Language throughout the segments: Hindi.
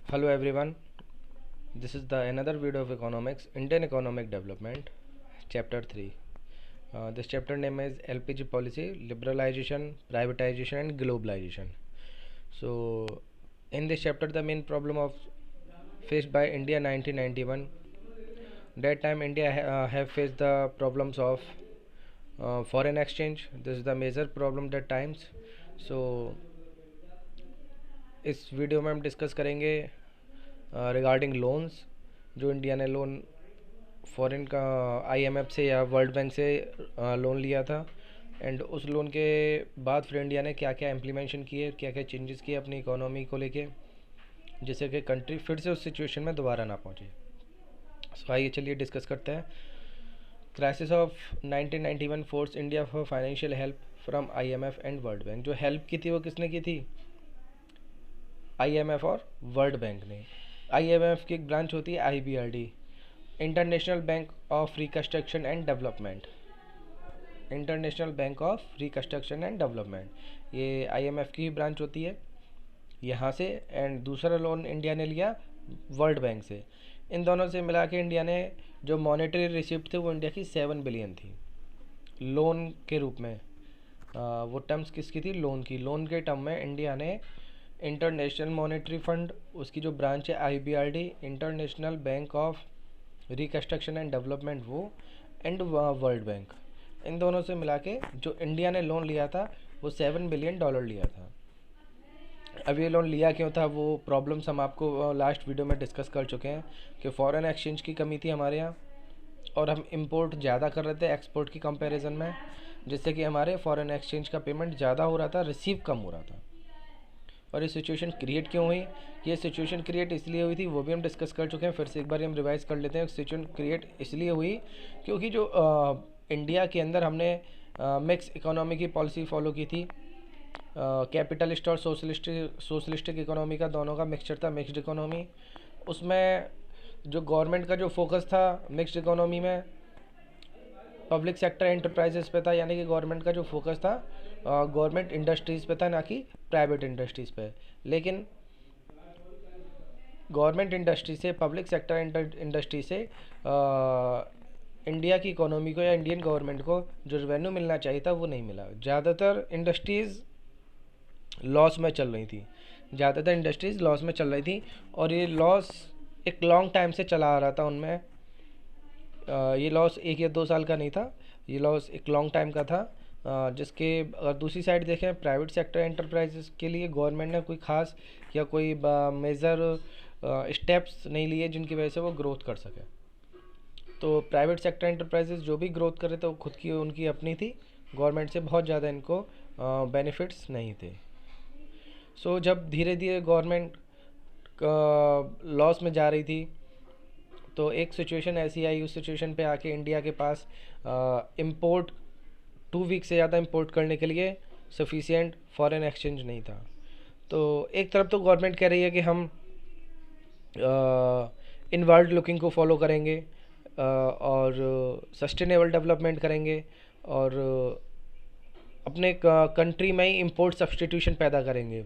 Hello everyone, this is the another video of economics, Indian economic development, chapter 3. This chapter name is LPG policy, liberalization, privatization and globalization. So in this chapter the main problem of faced by India 1991, that time India have faced the problems of foreign exchange. This is the major problem that times. So इस वीडियो में हम डिस्कस करेंगे रिगार्डिंग लोन्स जो इंडिया ने लोन फॉरेन का आईएमएफ से या वर्ल्ड बैंक से लोन लिया था एंड उस लोन के बाद फिर इंडिया ने क्या क्या इम्प्लीमेंशन किए, क्या क्या चेंजेस किए अपनी इकोनॉमी को लेके, जिससे कि कंट्री फिर से उस सिचुएशन में दोबारा ना पहुंचे। सो आइए चलिए डिस्कस करते हैं। Crisis of 1991 force India for financial help from IMF and world bank. जो हेल्प की थी वो किसने की थी? आईएमएफ और वर्ल्ड बैंक ने। आईएमएफ की एक ब्रांच होती है IBRD, international bank of reconstruction and development. International bank of reconstruction and development ये आईएमएफ की ब्रांच होती है यहाँ से, एंड दूसरा लोन इंडिया ने लिया वर्ल्ड बैंक से। इन दोनों से मिला के इंडिया ने जो मॉनेटरी रिसिप्ट थे वो इंडिया की 7 बिलियन थी लोन के रूप में। वो टर्म्स किसकी थी? लोन की। लोन के टर्म में इंडिया ने इंटरनेशनल मॉनेटरी फंड, उसकी जो ब्रांच है IBRD, international bank of reconstruction and development वो, एंड वर्ल्ड बैंक, इन दोनों से मिला के जो इंडिया ने लोन लिया था वो $7 बिलियन लिया था। अब ये लोन लिया क्यों था, वो प्रॉब्लम्स हम आपको लास्ट वीडियो में डिस्कस कर चुके हैं कि फॉरेन एक्सचेंज की कमी थी हमारे यहाँ और हम इंपोर्ट ज़्यादा कर रहे थे एक्सपोर्ट की कंपैरिजन में, जिससे कि हमारे फॉरेन एक्सचेंज का पेमेंट ज़्यादा हो रहा था, रिसीव कम हो रहा था। और ये सिचुएशन क्रिएट क्यों हुई? ये सिचुएशन क्रिएट इसलिए हुई थी, वो भी हम डिस्कस कर चुके हैं, फिर से एक बार हम रिवाइज कर लेते हैं। सिचुएशन क्रिएट इसलिए हुई क्योंकि जो इंडिया के अंदर हमने मिक्स इकोनॉमी की पॉलिसी फॉलो की थी। कैपिटलिस्ट और सोशलिस्टिक इकोनॉमी का दोनों का मिक्सचर था, मिक्सड इकोनॉमी। उसमें जो गवर्नमेंट का जो फोकस था मिक्सड इकोनॉमी में पब्लिक सेक्टर एंटरप्राइजेस पे था, यानी कि गवर्नमेंट का जो फोकस था गवर्नमेंट इंडस्ट्रीज़ पे था, ना कि प्राइवेट इंडस्ट्रीज़ पे। लेकिन गवर्नमेंट इंडस्ट्री से, पब्लिक सेक्टर इंडस्ट्री से इंडिया की इकोनॉमी को या इंडियन गवर्नमेंट को जो रेवेन्यू मिलना चाहिए था वो नहीं मिला। ज़्यादातर इंडस्ट्रीज़ लॉस में चल रही थी, ज़्यादातर इंडस्ट्रीज़ लॉस में चल रही थी, और ये लॉस एक लॉन्ग टाइम से चला आ रहा था उनमें। ये लॉस 1 या 2 साल का नहीं था, ये लॉस एक लॉन्ग टाइम का था। जिसके अगर दूसरी साइड देखें प्राइवेट सेक्टर एंटरप्राइजेस के लिए गवर्नमेंट ने कोई खास या कोई मेजर स्टेप्स नहीं लिए जिनकी वजह से वो ग्रोथ कर सके। तो प्राइवेट सेक्टर एंटरप्राइजेस जो भी ग्रोथ कर रहे थे वो खुद की उनकी अपनी थी, गवर्नमेंट से बहुत ज़्यादा इनको बेनिफिट्स नहीं थे। सो जब धीरे धीरे गवर्नमेंट लॉस में जा रही थी तो एक सिचुएशन ऐसी आई, उस सिचुएशन पे आके इंडिया के पास इंपोर्ट 2 वीक से ज़्यादा इंपोर्ट करने के लिए सफिशिएंट फॉरेन एक्सचेंज नहीं था। तो एक तरफ तो गवर्नमेंट कह रही है कि हम इनवर्ड लुकिंग को फॉलो करेंगे और सस्टेनेबल डेवलपमेंट करेंगे और अपने कंट्री में ही इंपोर्ट सब्सटीट्यूशन पैदा करेंगे,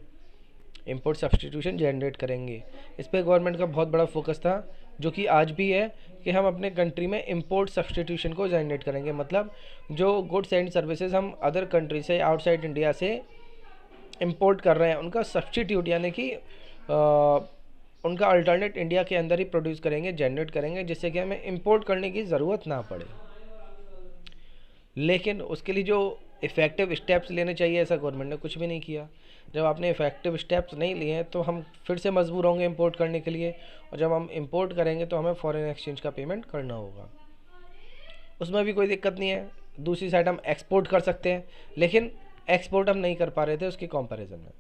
इंपोर्ट सब्सटीट्यूशन जनरेट करेंगे। इस पर गवर्नमेंट का बहुत बड़ा फोकस था, जो कि आज भी है, कि हम अपने कंट्री में इंपोर्ट सब्सटीट्यूशन को जनरेट करेंगे। मतलब जो गुड्स एंड सर्विसेज हम अदर कंट्री से, आउटसाइड इंडिया से इंपोर्ट कर रहे हैं, उनका सब्सटीट्यूट यानी कि उनका अल्टरनेट इंडिया के अंदर ही प्रोड्यूस करेंगे, जनरेट करेंगे, जिससे कि हमें इंपोर्ट करने की ज़रूरत ना पड़े। लेकिन उसके लिए जो इफ़ेक्टिव स्टेप्स लेने चाहिए, ऐसा गवर्नमेंट ने कुछ भी नहीं किया। जब आपने इफ़ेक्टिव स्टेप्स नहीं लिए हैं तो हम फिर से मजबूर होंगे इंपोर्ट करने के लिए, और जब हम इंपोर्ट करेंगे तो हमें फॉरेन एक्सचेंज का पेमेंट करना होगा। उसमें भी कोई दिक्कत नहीं है, दूसरी साइड हम एक्सपोर्ट कर सकते हैं, लेकिन एक्सपोर्ट हम नहीं कर पा रहे थे उसके कंपैरिजन में।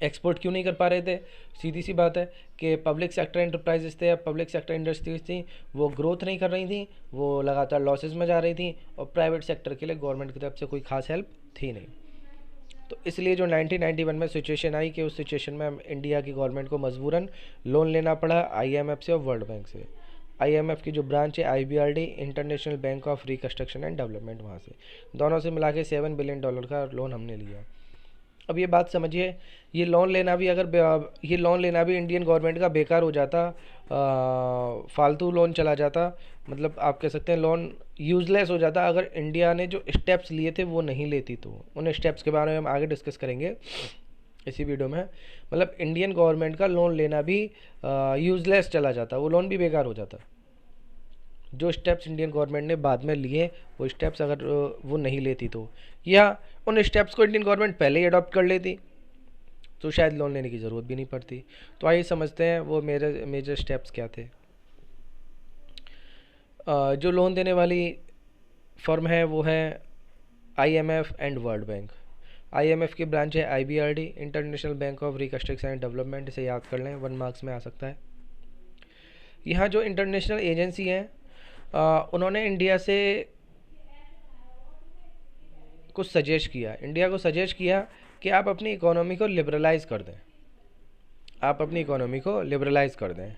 एक्सपोर्ट क्यों नहीं कर पा रहे थे? सीधी सी बात है कि पब्लिक सेक्टर एंटरप्राइजेस थे या पब्लिक सेक्टर इंडस्ट्रीज थी, वो ग्रोथ नहीं कर रही थी, वो लगातार लॉसेस में जा रही थी, और प्राइवेट सेक्टर के लिए गवर्नमेंट की तरफ से कोई खास हेल्प थी नहीं। तो इसलिए जो 1991 में सिचुएशन आई कि उस सिचुएशन में हम इंडिया की गवर्नमेंट को मजबूरन लोन लेना पड़ा आईएमएफ से और वर्ल्ड बैंक से। आईएमएफ की जो ब्रांच है IBRD, international bank of reconstruction and development, वहाँ से दोनों से मिला के $7 बिलियन का लोन हमने लिया। अब ये बात समझिए, ये लोन लेना भी ये लोन लेना भी इंडियन गवर्नमेंट का बेकार हो जाता, फालतू लोन चला जाता, मतलब आप कह सकते हैं लोन यूज़लेस हो जाता अगर इंडिया ने जो स्टेप्स लिए थे वो नहीं लेती। तो उन स्टेप्स के बारे में हम आगे डिस्कस करेंगे इसी वीडियो में। मतलब इंडियन गवर्नमेंट का लोन लेना भी यूज़लेस चला जाता, वो लोन भी बेकार हो जाता। जो स्टेप्स इंडियन गवर्नमेंट ने बाद में लिए, वो स्टेप्स अगर वो नहीं लेती तो, या उन स्टेप्स को इंडियन गवर्नमेंट पहले ही अडॉप्ट कर लेती तो शायद लोन लेने की ज़रूरत भी नहीं पड़ती। तो आइए समझते हैं वो मेरे मेजर स्टेप्स क्या थे। जो लोन देने वाली फर्म है वो है IMF and world bank. IMF की ब्रांच है IBRD, international bank of reconstruction and development. इसे याद कर लें, 1 मार्क्स में आ सकता है। यहाँ जो इंटरनेशनल एजेंसी हैं उन्होंने इंडिया से कुछ सजेस्ट किया, इंडिया को सजेस्ट किया कि आप अपनी इकोनॉमी को लिबरलाइज कर दें, आप अपनी इकोनॉमी को लिबरलाइज कर दें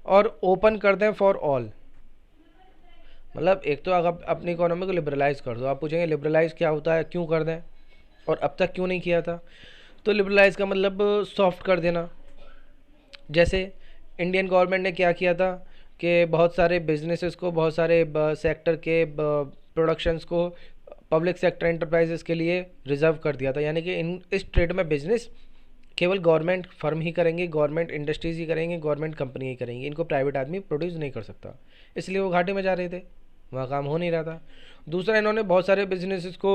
और ओपन कर दें फॉर ऑल। मतलब एक तो अगर अपनी इकोनॉमी को लिबरलाइज कर दो, आप पूछेंगे लिबरलाइज क्या होता है, क्यों कर दें और अब तक क्यों नहीं किया था। तो लिबरलाइज का मतलब सॉफ्ट कर देना। जैसे इंडियन गवर्नमेंट ने क्या किया था कि बहुत सारे बिजनेसेस को, बहुत सारे सेक्टर के प्रोडक्शंस को पब्लिक सेक्टर एंटरप्राइजेस के लिए रिजर्व कर दिया था। यानी कि इस ट्रेड में बिजनेस केवल गवर्नमेंट फर्म ही करेंगे, गवर्नमेंट इंडस्ट्रीज ही करेंगे, गवर्नमेंट कंपनी ही करेंगी, इनको प्राइवेट आदमी प्रोड्यूस नहीं कर सकता। इसलिए वो घाटे में जा रहे थे, वहाँ काम हो नहीं रहा था। दूसरा, इन्होंने बहुत सारे बिजनेसेस को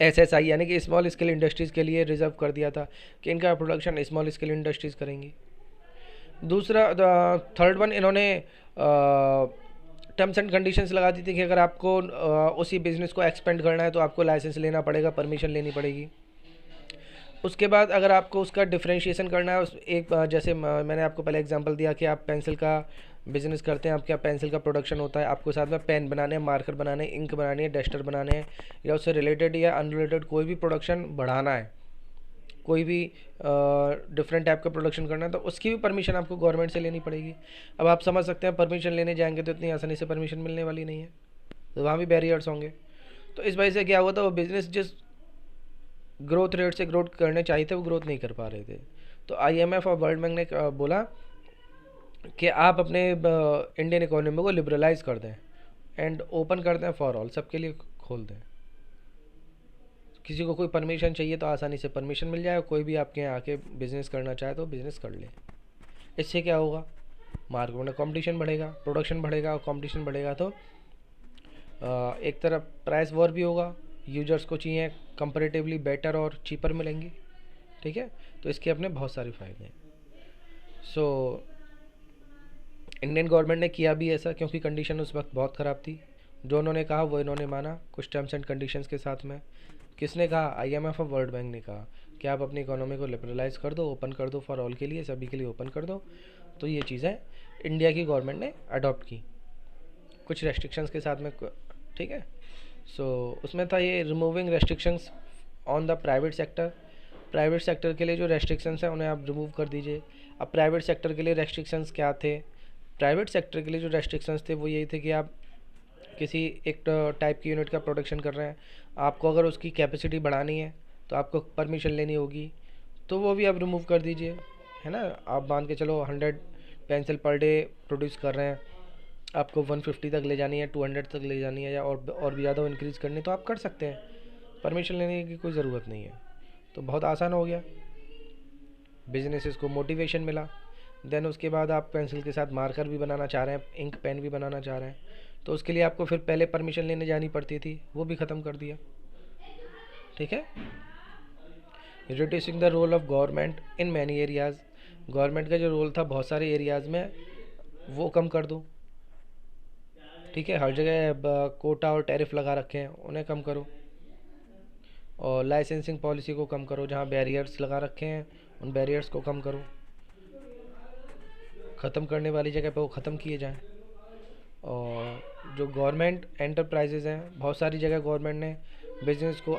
एसएसआई यानी कि स्मॉल स्केल इंडस्ट्रीज़ के लिए रिजर्व कर दिया था कि इनका प्रोडक्शन स्मॉल स्केल इंडस्ट्रीज़ करेंगी। दूसरा, थर्ड वन, इन्होंने टर्म्स एंड कंडीशंस लगा दी थी कि अगर आपको उसी बिज़नेस को एक्सपेंड करना है तो आपको लाइसेंस लेना पड़ेगा, परमिशन लेनी पड़ेगी। उसके बाद अगर आपको उसका डिफ्रेंशिएशन करना है, जैसे मैंने आपको पहले एग्जांपल दिया कि आप पेंसिल का बिज़नेस करते हैं, आपके यहाँ पेंसिल का प्रोडक्शन होता है, आपको साथ में पेन बनाने हैं, मार्कर बनाने हैं, इंक बनानी है, डस्टर बनाने हैं, या उससे रिलेटेड या अनरिलेटेड कोई भी प्रोडक्शन बढ़ाना है, कोई भी डिफरेंट टाइप का प्रोडक्शन करना है, तो उसकी भी परमिशन आपको गवर्नमेंट से लेनी पड़ेगी। अब आप समझ सकते हैं परमिशन लेने जाएंगे तो इतनी आसानी से परमिशन मिलने वाली नहीं है, तो वहाँ भी बैरियर्स होंगे। तो इस वजह से क्या हुआ था, वो बिज़नेस जिस ग्रोथ रेट से ग्रोथ करने चाहिए थे वो ग्रोथ नहीं कर पा रहे थे। तो आईएमएफ और वर्ल्ड बैंक ने बोला कि आप अपने इंडियन इकोनॉमी को लिबरलाइज कर दें एंड ओपन कर दें फॉर ऑल, सबके लिए खोल दें। किसी को कोई परमिशन चाहिए तो आसानी से परमिशन मिल जाए, कोई भी आपके यहाँ आके बिज़नेस करना चाहे तो बिज़नेस कर ले। इससे क्या होगा, मार्केट में कंपटीशन बढ़ेगा, प्रोडक्शन बढ़ेगा, और कंपटीशन बढ़ेगा तो एक तरफ प्राइस वॉर भी होगा, यूजर्स को चाहिए कंपैरेटिवली बेटर और चीपर मिलेंगी। ठीक है, तो इसके अपने बहुत सारे फ़ायदे हैं। सो इंडियन गवर्नमेंट ने किया भी ऐसा, क्योंकि कंडीशन उस वक्त बहुत ख़राब थी। जो उन्होंने कहा वो इन्होंने माना, कुछ टर्म्स एंड कंडीशंस के साथ में। किसने कहा, आईएमएफ और वर्ल्ड बैंक ने कहा कि आप अपनी इकोनॉमी को लिबरलाइज कर दो, ओपन कर दो फॉर ऑल के लिए, सभी के लिए ओपन कर दो। तो ये चीज़ें इंडिया की गवर्नमेंट ने अडॉप्ट की कुछ रेस्ट्रिक्शंस के साथ में। ठीक है, सो उसमें था ये removing restrictions on the private sector. Private sector के लिए जो रेस्ट्रिक्शंस हैं उन्हें आप रिमूव कर दीजिए। अब प्राइवेट सेक्टर के लिए रेस्ट्रिक्शंस क्या थे, प्राइवेट सेक्टर के लिए जो रेस्ट्रिक्शंस थे वो यही थे कि आप किसी एक टाइप की यूनिट का प्रोडक्शन कर रहे हैं, आपको अगर उसकी कैपेसिटी बढ़ानी है तो आपको परमिशन लेनी होगी, तो वो भी आप रिमूव कर दीजिए, है ना। आप मान के चलो 100 पेंसिल पर डे प्रोड्यूस कर रहे हैं, आपको 150 तक ले जानी है, 200 तक ले जानी है, या और भी ज़्यादा इंक्रीज़ करनी है तो आप कर सकते हैं, परमिशन लेने की कोई ज़रूरत नहीं है। तो बहुत आसान हो गया, बिजनेसेस को मोटिवेशन मिला। देन उसके बाद आप पेंसिल के साथ मार्कर भी बनाना चाह रहे हैं, इंक पेन भी बनाना चाह रहे हैं, तो उसके लिए आपको फिर पहले परमिशन लेने जानी पड़ती थी, वो भी ख़त्म कर दिया। ठीक है, reducing the role of government in many areas. Government का जो रोल था बहुत सारे एरियाज़ में वो कम कर दो। ठीक है, हर जगह कोटा और टैरिफ लगा रखे हैं, उन्हें कम करो। और लाइसेंसिंग पॉलिसी को कम करो, जहाँ बैरियर्स लगा रखे हैं उन बैरियर्स को कम करो, ख़त्म करने वाली जगह पे वो ख़त्म किए जाएं। और जो गवर्नमेंट एंटरप्राइजेज़ हैं, बहुत सारी जगह गवर्नमेंट ने बिज़नेस को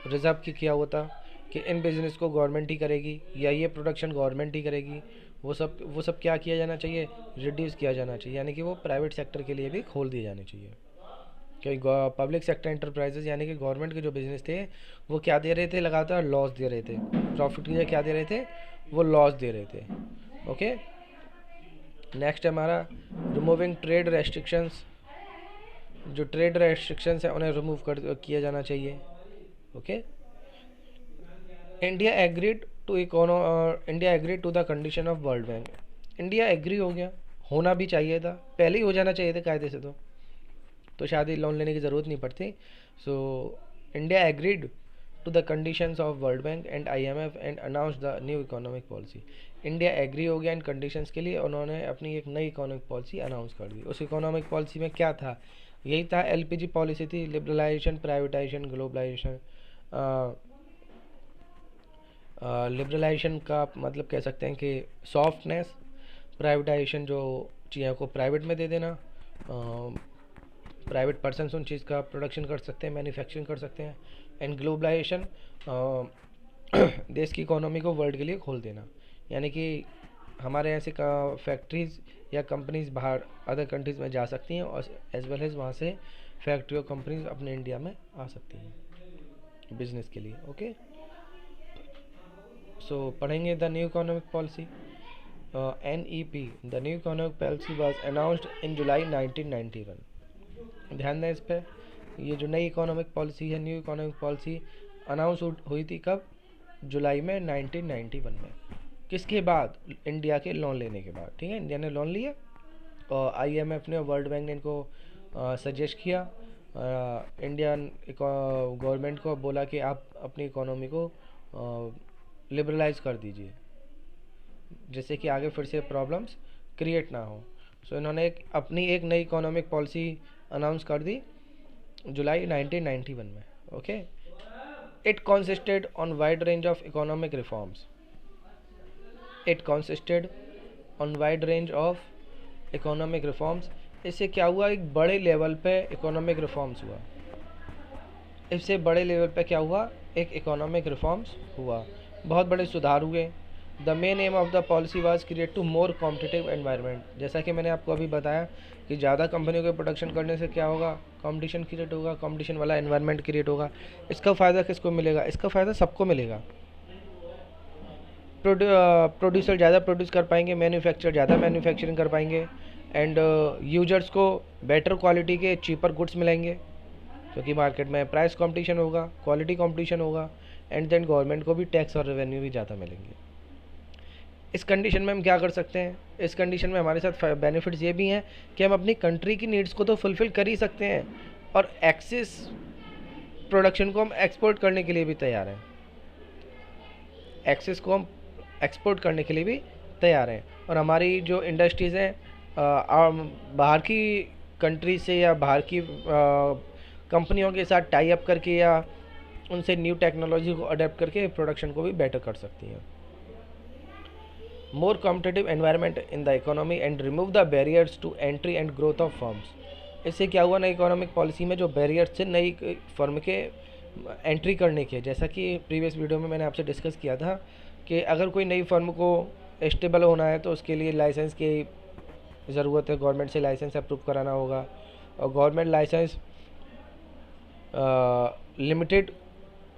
रिजर्व किया हुआ था कि इन बिज़नेस को गवर्नमेंट ही करेगी या ये प्रोडक्शन गवर्नमेंट ही करेगी। वो सब क्या किया जाना चाहिए, रिड्यूस किया जाना चाहिए, यानी कि वो प्राइवेट सेक्टर के लिए भी खोल दिए जाने चाहिए। कि पब्लिक सेक्टर एंटरप्राइजेज यानी कि गवर्नमेंट के जो बिजनेस थे वो क्या दे रहे थे, लगातार लॉस दे रहे थे, प्रॉफिट की जगह क्या दे रहे थे, वो लॉस दे रहे थे। ओके, नेक्स्ट है हमारा रिमूविंग ट्रेड रेस्ट्रिक्शंस। जो ट्रेड रेस्ट्रिक्शंस है उन्हें रिमूव कर किया जाना चाहिए। Okay, India agreed to India agreed to the condition of World Bank. India agree हो गया, होना भी चाहिए था, पहले ही हो जाना चाहिए था कायदे से, तो शायद ही लोन लेने की ज़रूरत नहीं पड़ती। So India agreed to the conditions of World Bank and IMF and announce the new economic policy. India agree हो गया इन कंडीशंस के लिए, उन्होंने अपनी एक नई इकोनॉमिक पॉलिसी अनाउंस कर दी। उस इकोनॉमिक पॉलिसी में क्या था, यही था, LPG पॉलिसी थी, लिबरलाइजेशन, प्राइवेटाइजेशन, ग्लोबलाइजेशन। लिबरलाइजेशन का मतलब कह सकते हैं कि सॉफ्टनेस, प्राइवेटाइजेशन जो चीज़ों को प्राइवेट में दे देना, प्राइवेट पर्सन उन चीज़ का प्रोडक्शन कर सकते हैं, मैन्युफैक्चरिंग कर सकते हैं। एंड ग्लोबलाइजेशन, देश की इकोनॉमी को वर्ल्ड के लिए खोल देना, यानी कि हमारे ऐसे फैक्ट्रीज़ या कंपनीज बाहर अदर कंट्रीज़ में जा सकती हैं और एज वेल एज वहाँ से फैक्ट्री और कंपनीज अपने इंडिया में आ सकती हैं बिजनेस के लिए। ओके, सो पढ़ेंगे the new economic policy. NEP, the new economic policy was announced in July 1991। ध्यान दें इस पर, ये जो नई इकोनॉमिक पॉलिसी है, न्यू इकोनॉमिक पॉलिसी अनाउंस हुई थी कब, जुलाई में 1991 में। किसके बाद, इंडिया के लोन लेने के बाद। ठीक है, इंडिया ने लोन लिया और IMF ने, वर्ल्ड बैंक ने इनको सजेस्ट किया, इंडियन गवर्नमेंट को बोला कि आप अपनी इकोनॉमी को लिबरलाइज कर दीजिए, जिससे कि आगे फिर से प्रॉब्लम्स क्रिएट ना हो। सो इन्होंने अपनी एक नई इकोनॉमिक पॉलिसी अनाउंस कर दी जुलाई 1991 में। Okay, it consisted on wide range of economic reforms. It consisted on wide range of economic reforms. इससे क्या हुआ, एक बड़े लेवल पे इकोनॉमिक रिफॉर्म्स हुआ। इससे बड़े लेवल पे क्या हुआ, एक इकोनॉमिक रिफॉर्म्स हुआ, बहुत बड़े सुधार हुए। The main aim of the policy was create to more competitive environment. जैसा कि मैंने आपको अभी बताया कि ज़्यादा कंपनियों के प्रोडक्शन करने से क्या होगा, कंपटीशन क्रिएट होगा, कंपटीशन वाला एनवायरनमेंट क्रिएट होगा। इसका फ़ायदा किसको मिलेगा, इसका फ़ायदा सबको मिलेगा। प्रोड्यूसर ज़्यादा प्रोड्यूस कर पाएंगे, मैन्युफैक्चर ज़्यादा मैन्युफैक्चरिंग कर पाएंगे, एंड यूजर्स को बेटर क्वालिटी के चीपर गुड्स मिलेंगे, क्योंकि मार्केट में प्राइस कंपटीशन होगा, क्वालिटी कंपटीशन होगा, एंड देन गवर्नमेंट को भी टैक्स और रेवेन्यू भी ज़्यादा मिलेंगे। इस कंडीशन में हम क्या कर सकते हैं, इस कंडीशन में हमारे साथ बेनिफिट्स ये भी हैं कि हम अपनी कंट्री की नीड्स को तो फुलफ़िल कर ही सकते हैं, और एक्सेस प्रोडक्शन को हम एक्सपोर्ट करने के लिए भी तैयार हैं, एक्सेस को हम एक्सपोर्ट करने के लिए भी तैयार हैं। और हमारी जो इंडस्ट्रीज़ हैं बाहर की कंट्री से या बाहर की कंपनियों के साथ टाई अप करके या उनसे न्यू टेक्नोलॉजी को अडेप्ट करके प्रोडक्शन को भी बेटर कर सकती हैं। More competitive environment in the economy and remove the barriers to entry and growth of firms. इससे क्या हुआ, नई इकोनॉमिक पॉलिसी में जो बैरियर्स थे नई फर्म के एंट्री करने के, जैसा कि प्रीवियस वीडियो में मैंने आपसे डिस्कस किया था कि अगर कोई नई फर्म को स्टेबल होना है तो उसके लिए लाइसेंस की ज़रूरत है, गवर्नमेंट से लाइसेंस अप्रूव कराना होगा, और गवर्नमेंट लाइसेंस लिमिटेड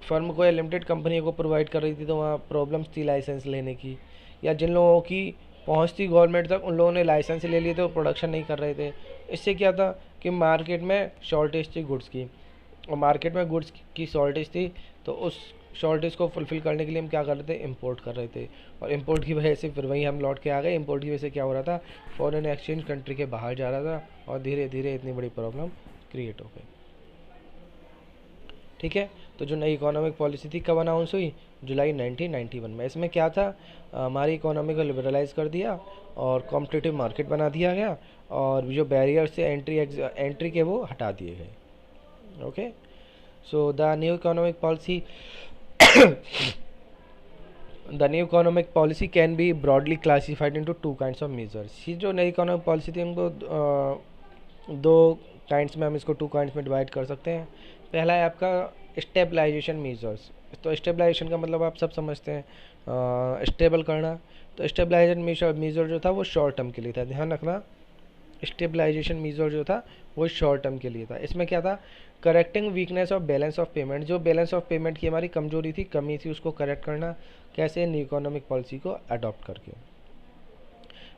फर्म को या लिमिटेड कंपनी को प्रोवाइड कर रही थी, तो वहाँ प्रॉब्लम्स थी लाइसेंस लेने की, या जिन लोगों की पहुँच थी गवर्नमेंट तक उन लोगों ने लाइसेंस ले लिए थे, वो प्रोडक्शन नहीं कर रहे थे। इससे क्या था कि मार्केट में शॉर्टेज थी गुड्स की, और मार्केट में गुड्स की शॉर्टेज थी, तो उस शॉर्टेज को फुलफ़िल करने के लिए हम क्या कर रहे थे, इंपोर्ट कर रहे थे, और इंपोर्ट की वजह से फिर वहीं हम लौट के आ गए। इंपोर्ट की वजह से क्या हो रहा था, फॉरेन एक्सचेंज कंट्री के बाहर जा रहा था, और धीरे धीरे इतनी बड़ी प्रॉब्लम क्रिएट हो गई। ठीक है, तो जो नई इकोनॉमिक पॉलिसी थी कब अनाउंस हुई, जुलाई 1991 में। इसमें क्या था, हमारी इकोनॉमी को लिबरलाइज कर दिया और कॉम्पिटिटिव मार्केट बना दिया गया, और जो बैरियर थे एंट्री के वो हटा दिए गए। Okay, so the new economic policy the new economic policy can be broadly classified into two kinds of measures. ये जो नई इकोनॉमिक पॉलिसी थी उनको दो काइंड्स में, हम इसको टू काइंड्स में डिवाइड कर सकते हैं। पहला है आपका स्टेबलाइजेशन मेजर्स। तो स्टेबलाइजेशन का मतलब आप सब समझते हैं, स्टेबल करना। तो स्टेबलाइजेशन मेजर जो था वो शॉर्ट टर्म के लिए था, ध्यान रखना स्टेबलाइजेशन मीजर जो था वो शॉर्ट टर्म के लिए था। इसमें क्या था, correcting weakness of balance of payment, जो बैलेंस ऑफ पेमेंट की हमारी कमजोरी थी, कमी थी, उसको करेक्ट करना। कैसे, न्यू इकोनॉमिक पॉलिसी को अडॉप्ट करके।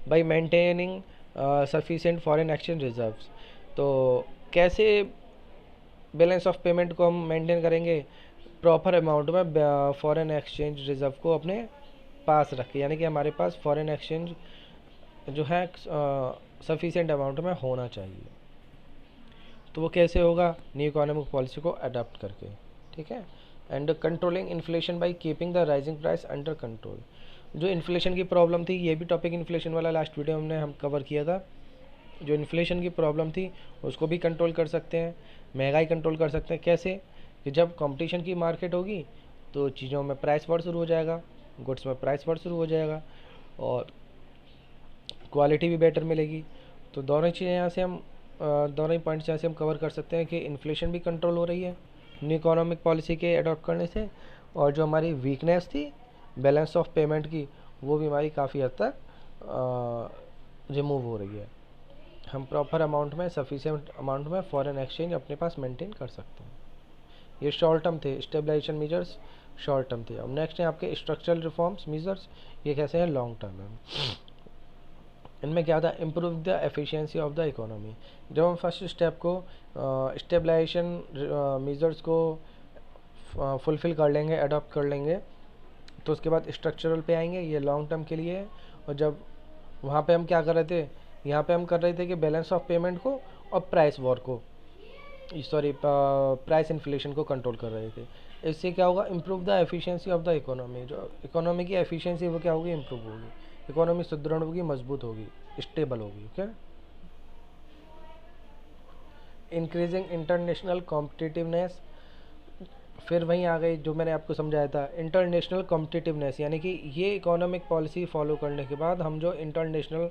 By maintaining sufficient foreign exchange reserves, तो कैसे बैलेंस ऑफ पेमेंट को हम मेंटेन करेंगे, प्रॉपर अमाउंट में फॉरेन एक्सचेंज रिजर्व को अपने पास रखें, यानी कि हमारे पास फॉरेन एक्सचेंज जो है सफिशिएंट अमाउंट में होना चाहिए। तो वो कैसे होगा, न्यू इकोनॉमिक पॉलिसी को अडॉप्ट करके, ठीक है। And controlling inflation by keeping the rising price under control, जो इन्फ्लेशन की प्रॉब्लम थी, ये भी टॉपिक इन्फ्लेशन वाला लास्ट वीडियो में हम कवर किया था। जो इन्फ्लेशन की प्रॉब्लम थी उसको भी कंट्रोल कर सकते हैं, महंगाई कंट्रोल कर सकते हैं। कैसे, कि जब कंपटीशन की मार्केट होगी तो चीज़ों में प्राइस बढ़ शुरू हो जाएगा, गुड्स में प्राइस बढ़ शुरू हो जाएगा और क्वालिटी भी बेटर मिलेगी। तो दोनों चीज़ें यहाँ से हम दोनों ही पॉइंट्स यहाँ से हम कवर कर सकते हैं कि इन्फ्लेशन भी कंट्रोल हो रही है न्यू इकोनॉमिक पॉलिसी के अडॉप्ट करने से, और जो हमारी वीकनेस थी बैलेंस ऑफ पेमेंट की, वो भी हमारी काफ़ी हद तक रिमूव हो रही है। हम प्रॉपर अमाउंट में, सफिशिएंट अमाउंट में फॉरेन एक्सचेंज अपने पास मेंटेन कर सकते हैं। ये शॉर्ट टर्म थे, स्टेबलाइजेशन मेजर्स शॉर्ट टर्म थे। अब नेक्स्ट है आपके स्ट्रक्चरल रिफॉर्म्स मेजर्स, ये कैसे हैं, लॉन्ग टर्म है। इनमें क्या था, improve the efficiency of the economy. जब हम फर्स्ट स्टेप को स्टेबलाइजेशन मेजर्स को फुलफिल कर लेंगे, अडॉप्ट कर लेंगे, तो उसके बाद स्ट्रक्चरल पे आएंगे, ये लॉन्ग टर्म के लिए है। और जब वहाँ पे हम क्या कर रहे थे, यहाँ पे हम कर रहे थे कि बैलेंस ऑफ पेमेंट को और प्राइस वॉर को, सॉरी प्राइस इन्फ्लेशन को कंट्रोल कर रहे थे। इससे क्या होगा, improve the efficiency of the economy, जो इकोनॉमी की एफिशिएंसी वो क्या होगी, इम्प्रूव होगी, इकोनॉमी सुदृढ़ होगी, मजबूत होगी, स्टेबल होगी। ओके, इंक्रीजिंग इंटरनेशनल कॉम्पिटिटिवनेस, फिर वहीं आ गई जो मैंने आपको समझाया था, इंटरनेशनल कॉम्पिटिटिवनेस, यानी कि ये इकोनॉमिक पॉलिसी फॉलो करने के बाद हम जो इंटरनेशनल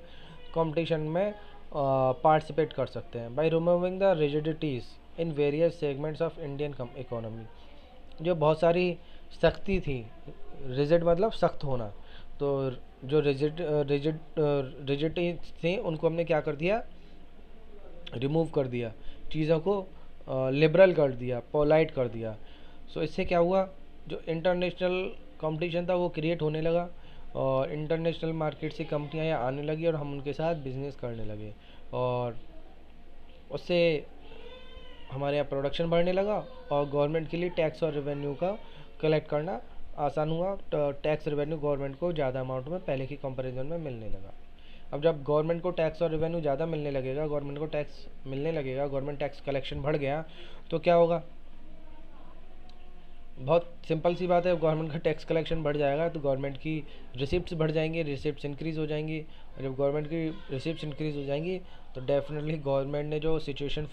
कंपटीशन में पार्टिसिपेट कर सकते हैं। By removing the rigidities in various segments of Indian economy, जो बहुत सारी सख्ती थी, रिजिड मतलब सख्त होना, तो जो रिजिडिटी थी उनको हमने क्या कर दिया, रिमूव कर दिया, चीज़ों को लिबरल कर दिया, पोलाइट कर दिया। सो इससे क्या हुआ, जो इंटरनेशनल कंपटीशन था वो क्रिएट होने लगा और इंटरनेशनल मार्केट से कंपनियां यहाँ आने लगी और हम उनके साथ बिजनेस करने लगे, और उससे हमारे यहाँ प्रोडक्शन बढ़ने लगा और गवर्नमेंट के लिए टैक्स और रेवेन्यू का कलेक्ट करना आसान हुआ। तो टैक्स रेवेन्यू गवर्नमेंट को ज़्यादा अमाउंट में पहले की कंपैरिजन में मिलने लगा। अब जब गवर्नमेंट को टैक्स और रेवेन्यू ज़्यादा मिलने लगेगा, गवर्नमेंट को टैक्स मिलने लगेगा, गवर्नमेंट टैक्स कलेक्शन बढ़ गया, तो क्या होगा, बहुत सिंपल सी बात है, गवर्नमेंट का टैक्स कलेक्शन बढ़ जाएगा तो गवर्नमेंट की रिसिप्ट्स बढ़ जाएंगी, रिसिप्ट्स इंक्रीज़ हो जाएंगी, और जब गवर्नमेंट की रिसिप्ट्स इंक्रीज़ हो जाएंगी तो डेफिनेटली गवर्नमेंट ने जो सिचुएशन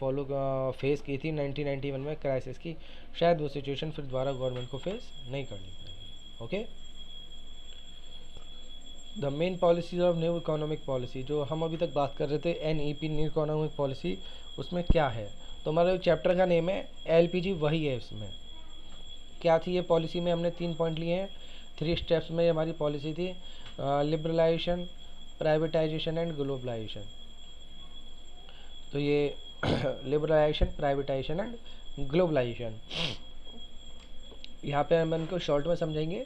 फेस की थी 1991 में क्राइसिस की, शायद वो सिचुएशन फिर दोबारा गवर्नमेंट को फेस नहीं करनी पड़ेगी। Okay, the main policies of new economic policy, जो हम अभी तक बात कर रहे थे NEP न्यू इकोनॉमिक पॉलिसी, उसमें क्या है, तो हमारे चैप्टर का नेम है LPG, वही है। इसमें क्या थी ये पॉलिसी में हमने 3 पॉइंट लिए हैं, 3 स्टेप्स में हमारी पॉलिसी थी, लिबरलाइजेशन, प्राइवेटाइजेशन एंड ग्लोबलाइजेशन। तो ये लिबरलाइजेशन, प्राइवेटाइजेशन एंड ग्लोबलाइजेशन, यहाँ पे हम इनको शॉर्ट में समझेंगे,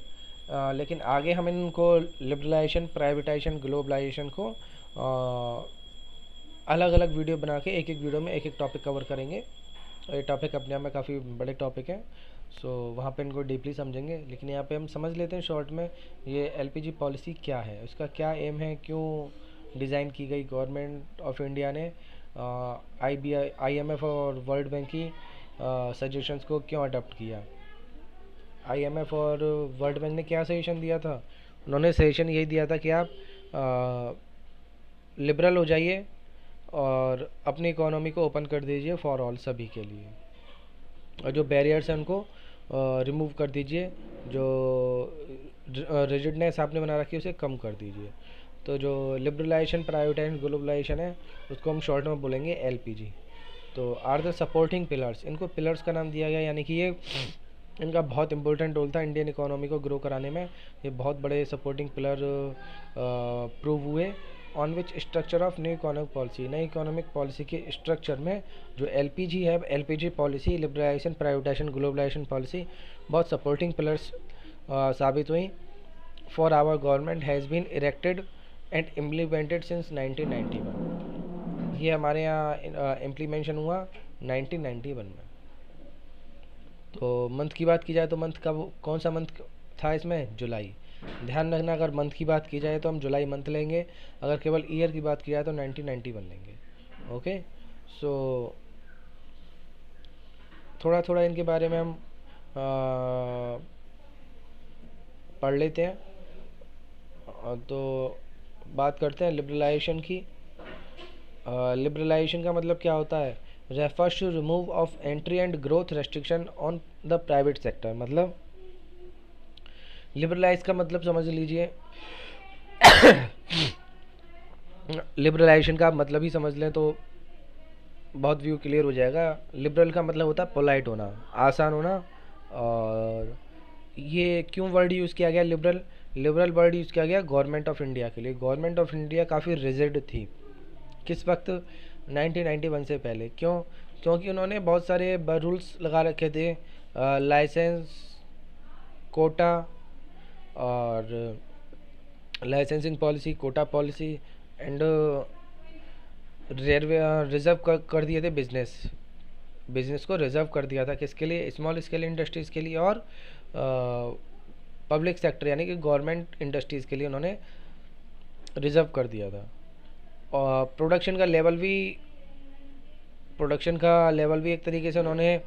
लेकिन आगे हम इनको लिबरलाइजेशन, प्राइवेटाइजेशन, ग्लोबलाइजेशन को अलग अलग वीडियो बना के एक एक वीडियो में एक एक टॉपिक कवर करेंगे। ये टॉपिक अपने आप में काफ़ी बड़े टॉपिक हैं, सो वहाँ पे इनको डीपली समझेंगे, लेकिन यहाँ पे हम समझ लेते हैं शॉर्ट में ये LPG पॉलिसी क्या है, उसका क्या एम है, क्यों डिज़ाइन की गई, गवर्नमेंट ऑफ इंडिया ने IMF और वर्ल्ड बैंक की सजेशंस को क्यों अडॉप्ट किया। IMF और वर्ल्ड बैंक ने क्या सजेशन दिया था, उन्होंने सजेशन यही दिया था कि आप लिबरल हो जाइए और अपनी इकोनॉमी को ओपन कर दीजिए फॉर ऑल, सभी के लिए, और जो बैरियर्स हैं उनको रिमूव कर दीजिए, जो रिजिडनेस आपने बना रखी है उसे कम कर दीजिए। तो जो लिबरलाइजेशन, प्राइवेटाइजेशन, ग्लोबलाइजेशन है उसको हम शॉर्ट में बोलेंगे LPG। तो आर द सपोर्टिंग पिलर्स, इनको पिलर्स का नाम दिया गया, यानी कि ये इनका बहुत इंपॉर्टेंट रोल था इंडियन इकोनॉमी को ग्रो कराने में। ये बहुत बड़े सपोर्टिंग पिलर प्रूव हुए on which structure of new economic policy, नई इकोनॉमिक पॉलिसी के स्ट्रक्चर में जो एलपीजी है, LPG policy, liberalisation, privatisation, globalisation policy बहुत सपोर्टिंग पिलर्स साबित हुई। For our government has been erected and implemented since 1991। ये हमारे यहाँ इम्प्लीमेंशन हुआ 1991 में। तो मंथ की बात की जाए तो मंथ का कौन सा मंथ था इसमें? जुलाई। ध्यान रखना, अगर मंथ की बात की जाए तो हम जुलाई मंथ लेंगे, अगर केवल ईयर की बात की जाए तो 1991 लेंगे। ओके, सो थोड़ा थोड़ा इनके बारे में हम पढ़ लेते हैं। तो बात करते हैं लिबरलाइजेशन की। लिबरलाइजेशन का मतलब क्या होता है? Refers to remove of entry and growth restriction on the private sector. मतलब लिबरलाइज का मतलब समझ लीजिए लिबरलाइजेशन का मतलब ही समझ लें तो बहुत व्यू क्लियर हो जाएगा। लिबरल का मतलब होता है पोलाइट होना, आसान होना। और ये क्यों वर्ड यूज़ किया गया लिबरल? लिबरल वर्ड यूज़ किया गया गवर्नमेंट ऑफ इंडिया के लिए। गवर्नमेंट ऑफ इंडिया काफ़ी रिजिड थी किस वक्त? 1991 से पहले। क्यों? क्योंकि उन्होंने बहुत सारे रूल्स लगा रखे थे, लाइसेंस, कोटा और licensing policy, quota policy and reserve कर दिए थे बिजनेस को रिजर्व कर दिया था। किसके लिए? स्मॉल स्केल इंडस्ट्रीज़ के लिए और पब्लिक सेक्टर यानी कि गवर्नमेंट इंडस्ट्रीज़ के लिए उन्होंने रिजर्व कर दिया था। और प्रोडक्शन का लेवल भी एक तरीके से उन्होंने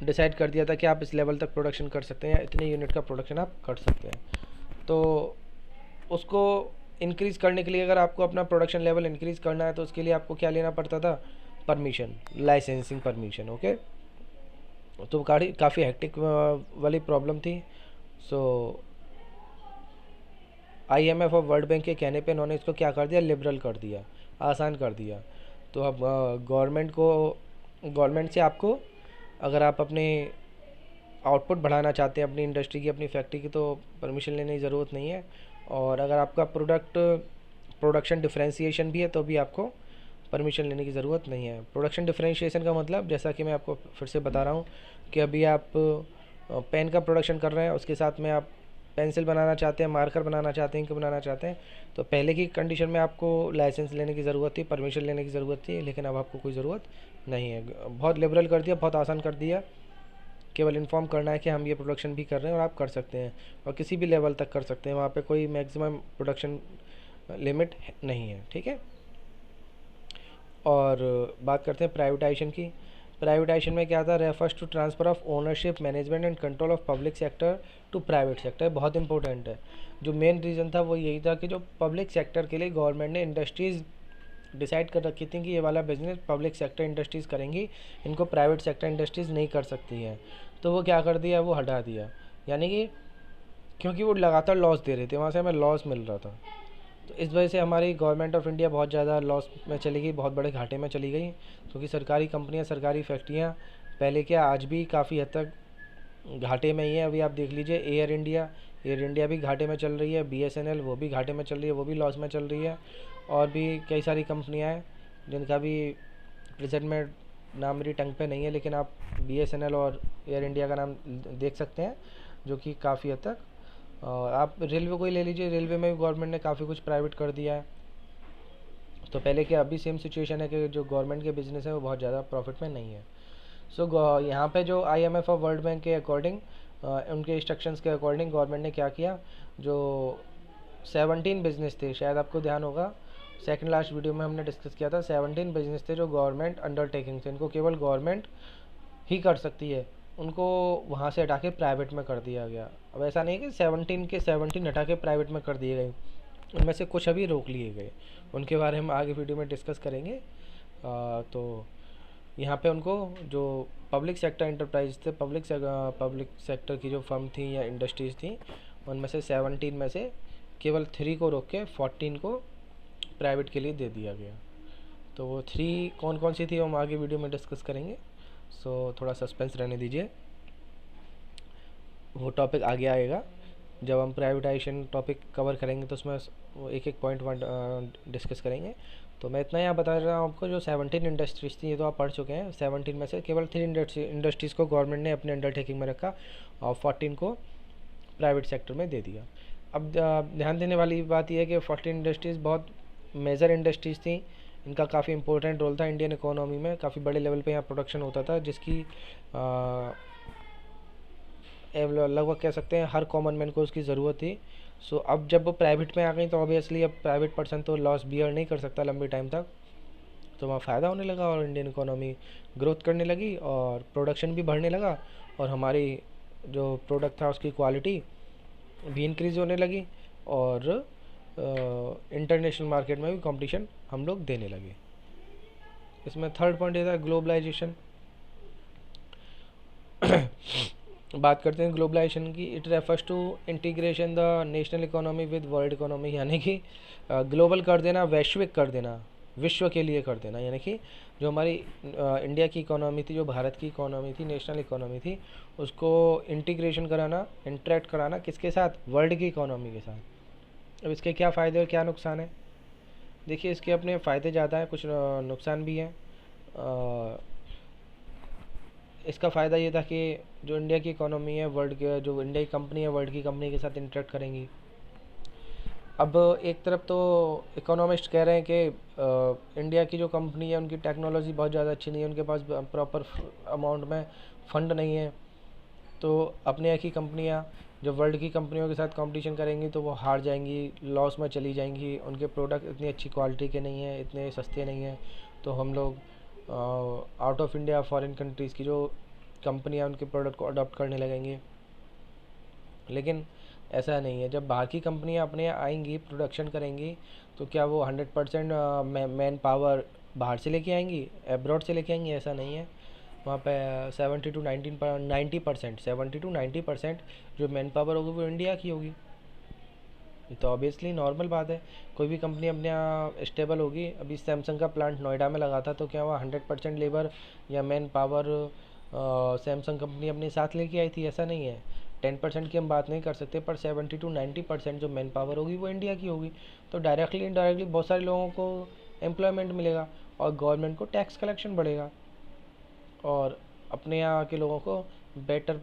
डिसाइड कर दिया था कि आप इस लेवल तक प्रोडक्शन कर सकते हैं या इतने यूनिट का प्रोडक्शन आप कर सकते हैं। तो उसको इंक्रीज़ करने के लिए, अगर आपको अपना प्रोडक्शन लेवल इंक्रीज़ करना है तो उसके लिए आपको क्या लेना पड़ता था? Permission, licensing permission. ओके, तो काफ़ी हेक्टिक वाली प्रॉब्लम थी। सो आईएमएफ और वर्ल्ड बैंक के कहने पे इन्होंने इसको क्या कर दिया? लिबरल कर दिया, आसान कर दिया। तो अब गवर्नमेंट से आपको, अगर आप अपने आउटपुट बढ़ाना चाहते हैं अपनी इंडस्ट्री की, अपनी फैक्ट्री की, तो परमिशन लेने की ज़रूरत नहीं है। और अगर आपका प्रोडक्शन डिफ्रेंशिएशन भी है तो भी आपको परमिशन लेने की ज़रूरत नहीं है। प्रोडक्शन डिफ्रेंशिएशन का मतलब, जैसा कि मैं आपको फिर से बता रहा हूँ कि अभी आप पेन का प्रोडक्शन कर रहे हैं, उसके साथ में आप पेंसिल बनाना चाहते हैं, मार्कर बनाना चाहते हैं, इंक बनाना चाहते हैं, तो पहले की कंडीशन में आपको लाइसेंस लेने की ज़रूरत थी, परमिशन लेने की ज़रूरत थी, लेकिन अब आपको कोई ज़रूरत नहीं है। बहुत लिबरल कर दिया, बहुत आसान कर दिया। केवल इन्फॉर्म करना है कि हम ये प्रोडक्शन भी कर रहे हैं और आप कर सकते हैं, और किसी भी लेवल तक कर सकते हैं। वहाँ पे कोई मैक्सिमम प्रोडक्शन लिमिट नहीं है। ठीक है, और बात करते हैं प्राइवेटाइजेशन की। प्राइवेटाइजेशन में क्या था? Refers to transfer of ownership, management and control of public sector to private sector. बहुत इंपॉर्टेंट है। जो मेन रीज़न था वो यही था कि जो पब्लिक सेक्टर के लिए गवर्नमेंट ने इंडस्ट्रीज़ डिसाइड कर रखी थी कि ये वाला बिजनेस पब्लिक सेक्टर इंडस्ट्रीज़ करेंगी, इनको प्राइवेट सेक्टर इंडस्ट्रीज़ नहीं कर सकती हैं। तो वो क्या कर दिया? वो हटा दिया। यानी कि क्योंकि वो लगातार लॉस दे रहे थे, वहाँ से हमें लॉस मिल रहा था, तो इस वजह से हमारी गवर्नमेंट ऑफ इंडिया बहुत ज़्यादा लॉस में चली गई, बहुत बड़े घाटे में चली गई। क्योंकि सरकारी कंपनियां, सरकारी फैक्ट्रियां पहले क्या, आज भी काफ़ी हद तक घाटे में ही है। अभी आप देख लीजिए एयर इंडिया भी घाटे में चल रही है, बीएसएनएल वो भी घाटे में चल रही है, वो भी लॉस में चल रही है। और भी कई सारी कंपनियां हैं जिनका भी प्रेजेंट में नाम मेरी टंग पे नहीं है, लेकिन आप बीएसएनएल और एयर इंडिया का नाम देख सकते हैं, जो कि काफ़ी हद तक। और आप रेलवे को ही ले लीजिए, रेलवे में भी गवर्नमेंट ने काफ़ी कुछ प्राइवेट कर दिया है। तो पहले के अभी सेम सिचुएशन है कि जो गवर्नमेंट के बिज़नेस है वो बहुत ज़्यादा प्रॉफिट में नहीं है। सो यहाँ पे जो आईएमएफ और वर्ल्ड बैंक के अकॉर्डिंग, उनके इंस्ट्रक्शंस के अकॉर्डिंग गवर्नमेंट ने क्या किया, जो 17 बिजनेस थे, शायद आपको ध्यान होगा, सेकंड लास्ट वीडियो में हमने डिस्कस किया था, 17 बिजनेस थे जो गवर्नमेंट अंडरटेकिंग थे, इनको केवल गवर्नमेंट ही कर सकती है, उनको वहाँ से हटा के प्राइवेट में कर दिया गया। अब ऐसा नहीं है कि 17 के 17 हटा के प्राइवेट में कर दिए गए, उनमें से कुछ अभी रोक लिए गए, उनके बारे में आगे वीडियो में डिस्कस करेंगे। तो यहाँ पे उनको जो पब्लिक सेक्टर इंटरप्राइज थे, पब्लिक सेक्टर की जो फर्म थी या इंडस्ट्रीज़ थी, उनमें से 17 में से केवल 3 को रोक के 14 को प्राइवेट के लिए दे दिया गया। तो वो 3 कौन कौन सी थी हम आगे वीडियो में डिस्कस करेंगे। सो थोड़ा सस्पेंस रहने दीजिए, वो टॉपिक आगे आएगा। जब हम प्राइवेटाइजेशन टॉपिक कवर करेंगे तो उसमें वो एक एक पॉइंट डिस्कस करेंगे। तो मैं इतना यहाँ बता रहा हूँ आपको, जो 17 इंडस्ट्रीज थी ये तो आप पढ़ चुके हैं। 17 में से केवल 3 इंडस्ट्रीज़ को गवर्नमेंट ने अपने अंडरटेकिंग में रखा और 14 को प्राइवेट सेक्टर में दे दिया। अब ध्यान देने वाली बात यह है कि 14 इंडस्ट्रीज़ बहुत मेजर इंडस्ट्रीज़ थी, इनका काफ़ी इंपॉर्टेंट रोल था इंडियन इकोनॉमी में, काफ़ी बड़े लेवल पे यहाँ प्रोडक्शन होता था, जिसकी लगभग कह सकते हैं हर कॉमन मैन को उसकी ज़रूरत थी। सो अब जब वो प्राइवेट में आ गई तो ऑब्वियसली अब प्राइवेट पर्सन तो लॉस बियर नहीं कर सकता लंबे टाइम तक, तो वहाँ फ़ायदा होने लगा और इंडियन इकोनॉमी ग्रोथ करने लगी और प्रोडक्शन भी बढ़ने लगा और हमारी जो प्रोडक्ट था उसकी क्वालिटी भी इंक्रीज़ होने लगी और इंटरनेशनल मार्केट में भी कंपटीशन हम लोग देने लगे। इसमें थर्ड पॉइंट ये था ग्लोबलाइजेशन। बात करते हैं ग्लोबलाइजेशन की। It refers to integration the national economy with world economy, यानी कि ग्लोबल कर देना, वैश्विक कर देना, विश्व के लिए कर देना। यानी कि जो हमारी इंडिया की इकोनॉमी थी, जो भारत की इकोनॉमी थी, नेशनल इकोनॉमी थी, उसको इंटीग्रेशन कराना, इंटरेक्ट कराना किसके साथ? वर्ल्ड की इकोनॉमी के साथ। अब इसके क्या फ़ायदे और क्या नुकसान है? देखिए, इसके अपने फ़ायदे ज़्यादा हैं, कुछ नुकसान भी हैं। इसका फ़ायदा ये था कि जो इंडिया की इकोनॉमी है वर्ल्ड के, जो इंडिया की कंपनी है वर्ल्ड की कंपनी के साथ इंटरेक्ट करेंगी। अब एक तरफ तो इकोनॉमिस्ट कह रहे हैं कि इंडिया की जो कंपनी है उनकी टेक्नोलॉजी बहुत ज़्यादा अच्छी नहीं है, उनके पास प्रॉपर अमाउंट में फ़ंड नहीं है, तो अपने यहाँ की कंपनियाँ जब वर्ल्ड की कंपनियों के साथ कंपटीशन करेंगी तो वो हार जाएंगी, लॉस में चली जाएंगी, उनके प्रोडक्ट इतनी अच्छी क्वालिटी के नहीं हैं, इतने सस्ते नहीं हैं, तो हम लोग out of India foreign countries की जो कंपनियाँ उनके प्रोडक्ट को अडॉप्ट करने लगेंगी। लेकिन ऐसा नहीं है, जब बाहर की कंपनियां अपने यहाँ आएंगी, प्रोडक्शन करेंगी, तो क्या वो 100% मैन पावर बाहर से लेके आएंगी, एब्रॉड से लेके आएंगी? ऐसा नहीं है। वहाँ पे 70 टू 90% 70 टू 90% जो मैन पावर होगी वो इंडिया की होगी। ये तो ऑब्वियसली नॉर्मल बात है। कोई भी कंपनी अपने यहाँ स्टेबल होगी। अभी सैमसंग का प्लांट नोएडा में लगा था, तो क्या वहाँ 100% लेबर या मैन पावर सैमसंग कंपनी अपने साथ लेके आई थी? ऐसा नहीं है। 10% की हम बात नहीं कर सकते, पर 70 टू 90% जो मैन पावर होगी वो इंडिया की होगी। तो डायरेक्टली इनडायरेक्टली बहुत सारे लोगों को एम्प्लॉयमेंट मिलेगा और गवर्नमेंट को टैक्स कलेक्शन बढ़ेगा और अपने यहाँ के लोगों को बेटर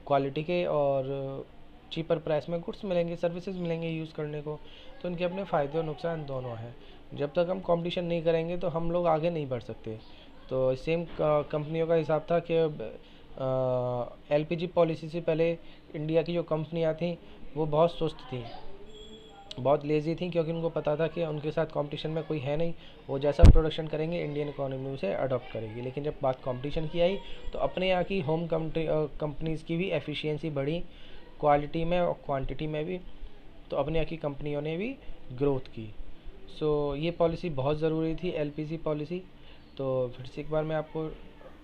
क्वालिटी के और चीपर प्राइस में गुड्स मिलेंगे, सर्विसेज मिलेंगे यूज़ करने को। तो इनके अपने फ़ायदे और नुकसान दोनों हैं। जब तक हम कंपटीशन नहीं करेंगे तो हम लोग आगे नहीं बढ़ सकते। तो सेम कंपनियों का हिसाब था कि एलपीजी पॉलिसी से पहले इंडिया की जो कंपनियां थी वो बहुत सुस्त थी, बहुत लेज़ी थी, क्योंकि उनको पता था कि उनके साथ कंपटीशन में कोई है नहीं, वो जैसा प्रोडक्शन करेंगे इंडियन इकोनॉमी उसे अडॉप्ट करेगी। लेकिन जब बात कंपटीशन की आई तो अपने यहाँ की होम कंपनीज़ की भी एफिशिएंसी बढ़ी, क्वालिटी में और क्वांटिटी में भी, तो अपने यहाँ की कंपनियों ने भी ग्रोथ की। सो ये पॉलिसी बहुत ज़रूरी थी, एलपीजी पॉलिसी। तो फिर से एक बार मैं आपको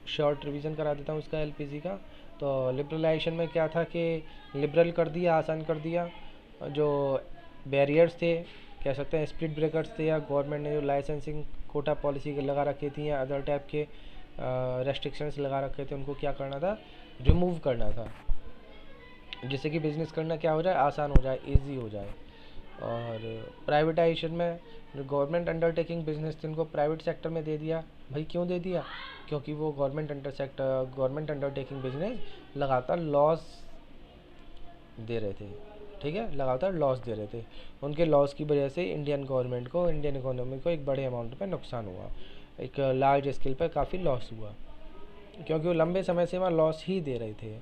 शॉर्ट रिवीजन करा देता हूँ इसका एलपीजी का। तो लिबरलाइजेशन में क्या था कि लिबरल कर दिया, आसान कर दिया। जो बैरियर्स थे, कह सकते हैं स्पीड ब्रेकर्स थे, या गवर्नमेंट ने जो लाइसेंसिंग कोटा पॉलिसी लगा रखी थी या अदर टाइप के रेस्ट्रिक्शंस लगा रखे थे, उनको क्या करना था? रिमूव करना था, जिससे कि बिज़नेस करना क्या हो जाए? आसान हो जाए, इजी हो जाए। और प्राइवेटाइजेशन में जो गवर्नमेंट अंडरटेकिंग बिजनेस थे उनको प्राइवेट सेक्टर में दे दिया। भाई क्यों दे दिया? क्योंकि वो गवर्नमेंट अंडरटेकिंग बिजनेस लगातार लॉस दे रहे थे। ठीक है, लगातार लॉस दे रहे थे। उनके लॉस की वजह से इंडियन गवर्नमेंट को, इंडियन इकोनॉमी को एक बड़े अमाउंट पे नुकसान हुआ, एक लार्ज स्केल पर काफ़ी लॉस हुआ, क्योंकि वो लंबे समय से वहाँ लॉस ही दे रहे थे।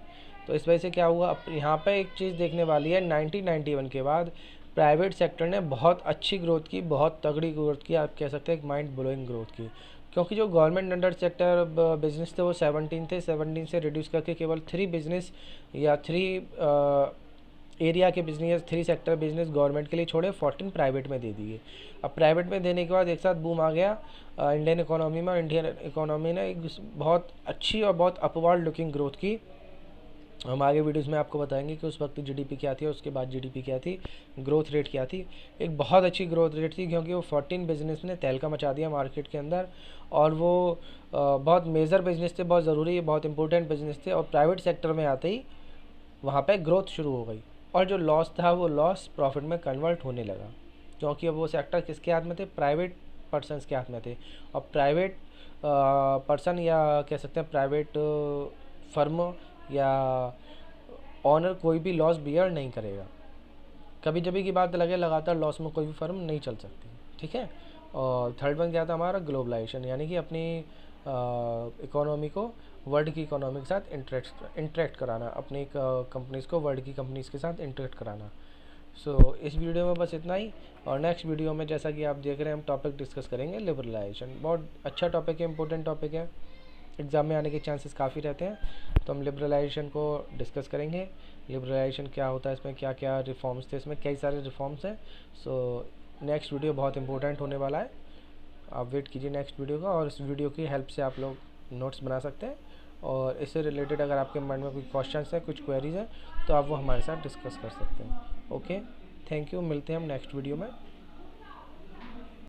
तो इस वजह से क्या हुआ? अब यहाँ पे एक चीज़ देखने वाली है, 1991 के बाद प्राइवेट सेक्टर ने बहुत अच्छी ग्रोथ की, बहुत तगड़ी ग्रोथ की, आप कह सकते हैं एक माइंड ब्लोइंग ग्रोथ की। क्योंकि जो गवर्नमेंट अंडर सेक्टर बिजनेस थे वो 17 थे, 17 से रिड्यूस करके केवल 3 बिजनेस या 3 एरिया के बिजनेस, 3 सेक्टर बिजनेस गवर्नमेंट के लिए छोड़े, 14 प्राइवेट में दे दिए। अब प्राइवेट में देने के बाद एक साथ बूम आ गया इंडियन इकोनॉमी में, और इंडियन इकोनॉमी ने एक बहुत अच्छी और बहुत अपवर्ड लुकिंग ग्रोथ की। हम आगे वीडियोस में आपको बताएंगे कि उस वक्त जीडीपी क्या थी और उसके बाद जीडीपी क्या थी, ग्रोथ रेट क्या थी। एक बहुत अच्छी ग्रोथ रेट थी, क्योंकि वो 14 बिजनेस ने तहलका मचा दिया मार्केट के अंदर, और वो बहुत मेजर बिजनेस थे, बहुत ज़रूरी, बहुत इंपॉर्टेंट बिजनेस थे, और प्राइवेट सेक्टर में आते ही वहाँ पे ग्रोथ शुरू हो गई। और जो लॉस था वो लॉस प्रॉफिट में कन्वर्ट होने लगा, क्योंकि अब वो सेक्टर किसके हाथ में थे, प्राइवेट पर्सनस के हाथ में थे। और प्राइवेट पर्सन या कह सकते हैं प्राइवेट फर्म या ऑनर कोई भी लॉस बियर नहीं करेगा। कभी जभी की बात लगे, लगातार लॉस में कोई भी फर्म नहीं चल सकती, ठीक है। और थर्ड वन क्या था हमारा, ग्लोबलाइजेशन, यानी कि अपनी इकोनॉमी को वर्ल्ड की इकोनॉमी के साथ इंटरेक्ट कराना, अपनी कंपनीज़ को वर्ल्ड की कंपनीज़ के साथ इंटरेक्ट कराना। सो इस वीडियो में बस इतना ही। और नेक्स्ट वीडियो में जैसा कि आप देख रहे हैं हम टॉपिक डिस्कस करेंगे लिबरलाइजेशन। बहुत अच्छा टॉपिक है, इंपॉर्टेंट टॉपिक है, एग्ज़ाम में आने के चांसेस काफ़ी रहते हैं। तो हम लिबरलाइजेशन को डिस्कस करेंगे। लिबरलाइजेशन क्या होता है, इसमें क्या क्या रिफॉर्म्स थे, इसमें कई सारे रिफॉर्म्स हैं। सो नेक्स्ट वीडियो बहुत इंपॉर्टेंट होने वाला है, आप वेट कीजिए नेक्स्ट वीडियो का। और इस वीडियो की हेल्प से आप लोग नोट्स बना सकते हैं। और इससे रिलेटेड अगर आपके माइंड में कोई क्वेश्चंस हैं, कुछ क्वेरीज हैं, तो आप वो हमारे साथ डिस्कस कर सकते हैं। ओके, थैंक यू, मिलते हैं हम नेक्स्ट वीडियो में।